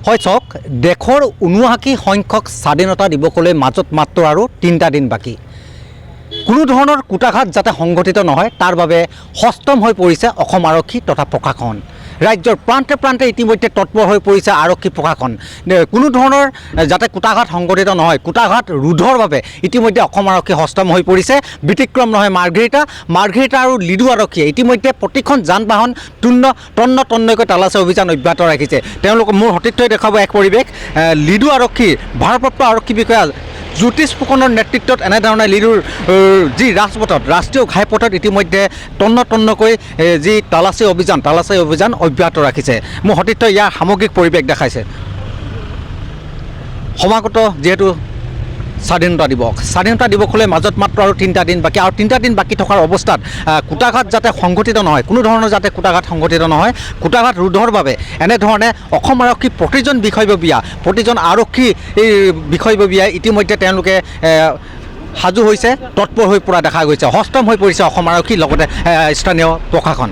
হয় চাওক, দেশৰ ৭৯ সংখ্যক স্বাধীনতা দিৱসলৈ মাজত মাত্ৰ আৰু ৩টা দিন বাকী। কোনো ধৰণৰ কুটাঘাত যাতে সংঘটিত নহয় তাৰ বাবে সষ্টম হৈ পৰিছে অসম আৰক্ষী তথা প্ৰশাসন। ৰাজ্যৰ প্ৰান্তে প্ৰান্তে ইতিমধ্যে তৎপৰ হৈ পৰিছে আৰক্ষী প্ৰশাসন। কোনো ধৰণৰ যাতে কুটাঘাত সংঘটিত নহয়, কুটাঘাত ৰোধৰ বাবে ইতিমধ্যে অসম আৰক্ষী সষ্টম হৈ পৰিছে। ব্যতিক্ৰম নহয় মাৰ্ঘেৰিটা আৰু লিডু আৰক্ষীয়ে ইতিমধ্যে প্ৰতিখন যান বাহন তন্নকৈ তালাচী অভিযান অব্যাহত ৰাখিছে। তেওঁলোক মোৰ সতীৰ্থই দেখাব এক পৰিৱেশ। লিডু আৰক্ষীৰ ভাৰপ্ৰাপ্ত আৰক্ষী বিষয়া জ্যোতিষ ফুকনৰ নেতৃত্বত এনেধৰণে লিডুৰ যি ৰাজপথত ৰাষ্ট্ৰীয় ঘাইপথত ইতিমধ্যে তন্নকৈ যি তালাচী অভিযান অব্যাহত ৰাখিছে। মোৰ সতীৰ্থই ইয়াৰ সামগ্ৰিক পৰিৱেশ দেখাইছে। সমাগত যিহেতু স্বাধীনতা দিৱসলৈ মাজত মাত্ৰ আৰু 3টা দিন বাকী, আৰু 3টা দিন বাকী থকাৰ অৱস্থাত কুটাঘাত যাতে সংঘটিত নহয়, কোনো ধৰণৰ যাতে কুটাঘাত সংঘটিত নহয়, কুটাঘাত ৰোধৰ বাবে এনেধৰণে অসম আৰক্ষী প্ৰতিজন আৰক্ষী বিষয়ববীয়াই ইতিমধ্যে তেওঁলোকে সাজু হৈছে, তৎপৰ হৈ পৰা দেখা গৈছে, সষ্টম হৈ পৰিছে অসম আৰক্ষীৰ লগতে স্থানীয় প্ৰশাসন।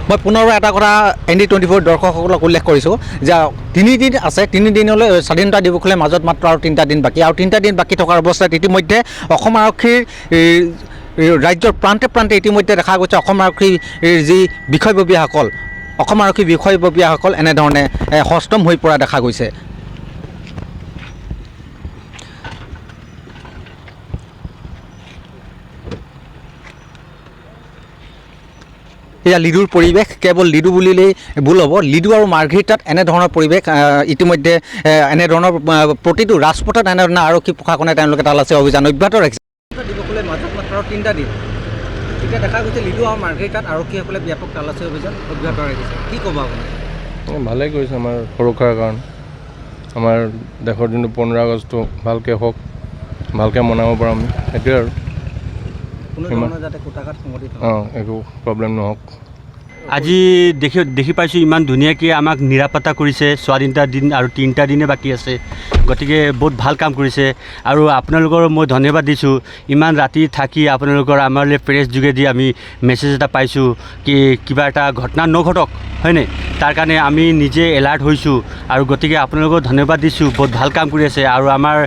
মই পুনৰ এটা কথা ND24 দৰ্শকসকলক উল্লেখ কৰিছোঁ যে 3 দিন আছে, 3 দিনলৈ স্বাধীনতা দিৱসলৈ মাজত মাত্ৰ আৰু 3টা দিন বাকী, আৰু 3টা দিন বাকী থকাৰ অৱস্থাত ইতিমধ্যে অসম আৰক্ষীৰ ৰাজ্যৰ প্ৰান্তে প্ৰান্তে ইতিমধ্যে দেখা গৈছে অসম আৰক্ষীৰ যি বিষয়ববীয়াসকল এনেধৰণে সষ্টম হৈ পৰা দেখা গৈছে। এয়া লিডুৰ পৰিৱেশ। কেৱল লিডু বুলিলেই ভুল হ'ব, লিডু আৰু মাৰ্ঘেৰিটাত এনেধৰণৰ পৰিৱেশ। ইতিমধ্যে এনেধৰণৰ প্ৰতিটো ৰাজপথত এনেধৰণে আৰক্ষী প্ৰশাসনে তেওঁলোকে তালাচী অভিযান অব্যাহত ৰাখিছে। দিৱসলৈ মাজত মাত্ৰ 3টা দিন, এতিয়া দেখা গৈছে লিডু আৰু মাৰ্ঘেৰিটাত আৰক্ষীসকলে ব্যাপক তালাচী অভিযান অব্যাহত ৰাখিছে। কি ক'ব আপুনি? ভালেই কৰিছে আমাৰ সুৰক্ষাৰ কাৰণে। আমাৰ দেশৰ যোনটো 15 আগষ্টটো ভালকৈ হওক, ভালকৈ মনাব পাৰোঁ আমি, সেইটোৱে আৰু একো প্ৰব্লেম নহওক। আজি দেখি পাইছোঁ ইমান ধুনীয়াকৈ আমাক নিৰাপত্তা কৰিছে। স্বাধীনতা দিন আৰু 3টা দিনে বাকী আছে, গতিকে বহুত ভাল কাম কৰিছে আৰু আপোনালোকৰ মই ধন্যবাদ দিছোঁ। ইমান ৰাতি থাকি আপোনালোকৰ আমালৈ প্ৰেছ যোগেদি আমি মেছেজ এটা পাইছোঁ কি কিবা এটা ঘটনা নঘটক, হয়নে? তাৰ কাৰণে আমি নিজে এলাৰ্ট হৈছোঁ আৰু গতিকে আপোনালোকক ধন্যবাদ দিছোঁ। বহুত ভাল কাম কৰি আছে আৰু আমাৰ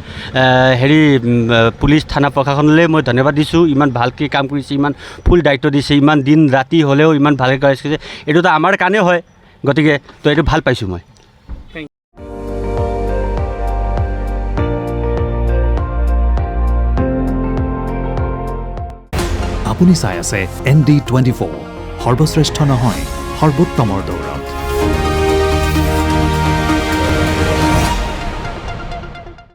পুলিচ থানা প্ৰশাসনলৈ মই ধন্যবাদ দিছোঁ। ইমান ভালকৈ কাম কৰিছে, ইমান ফুল দায়িত্ব দিছে, ইমান দিন ৰাতি হ'লেও ইমান ভালকৈ কৰিছে। এইটোতো আমাৰ কাৰণে হয়, গতিকে তো এইটো ভাল পাইছোঁ মই। আপুনি চাই আছে ND24, সৰ্বশ্ৰেষ্ঠ নহয় সৰ্বোত্তমৰ দৌৰ।